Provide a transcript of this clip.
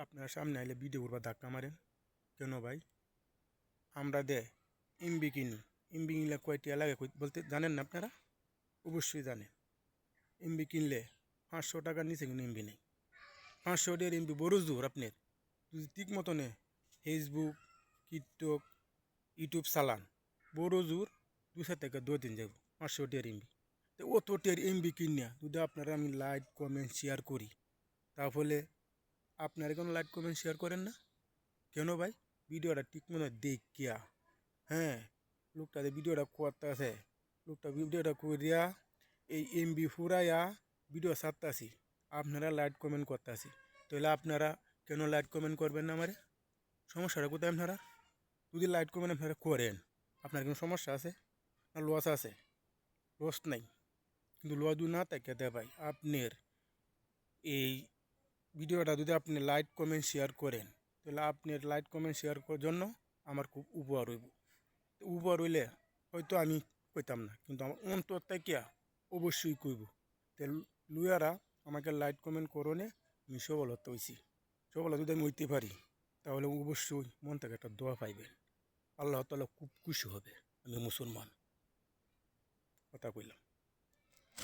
আপনার সামনে আইলে ভিডিও করবা ধাক্কা মারেন কেন ভাই? আমরা এমবি কিনি, এমবি কিনলে কয়টি লাগে বলতে জানেন না আপনারা? অবশ্যই জানেন। এমবি কিনলে 500 টাকার নিচে কিন্তু এমবি নেই। 500 টাকার এমবি বড় জোর আপনার যদি ঠিক মতনে ফেসবুক, টিকটক, ইউটিউব চালান বড় জোর 200 থেকে 2 দিন যাব 500 টাকার এমবি। তো অত টাকার এমবি কিনিয়া যদি আপনারা আমি লাইক কমেন্ট শেয়ার করি তাহলে আপনারা কোনো লাইক কমেন্ট শেয়ার করেন না কেন ভাই? ভিডিওটা ঠিক মনে দেখিয়া, হ্যাঁ, লোকটা যে ভিডিওটা করতে আছে, লোকটা ভিডিওটা করিয়া এই এমবি ফুরাইয়া ভিডিও ছাড়তাছি, আপনারা লাইক কমেন্ট করতেছি, তাহলে আপনারা কেন লাইক কমেন্ট করবেন না? আমারে সমস্যাটা কোথায়? আপনারা যদি লাইক কমেন্ট আপনারা করেন আপনার কোনো সমস্যা আছে না? লস আছে? লস নাই, কিন্তু লস যদি না থাকে দে ভাই আপনার এই ভিডিওটা যদি আপনি লাইক কমেন্ট শেয়ার করেন তাহলে আপনার লাইক কমেন্ট শেয়ার করার জন্য আমার খুব উপকার হইব। উপকার হইলে হয়তো আমি কইতাম না, কিন্তু আমার অন্তর থেকে অবশ্যই কইব। তো লুয়ারা আমাকে লাইক কমেন্ট করনে আমি সফলতা হইছি। সফলতা যদি আমি হইতে পারি তাহলে অবশ্যই মন থেকে একটা দোয়া পাইবেন, আল্লাহ তাআলা খুব খুশি হবে। আমি মুসলমান, কথা কইলাম।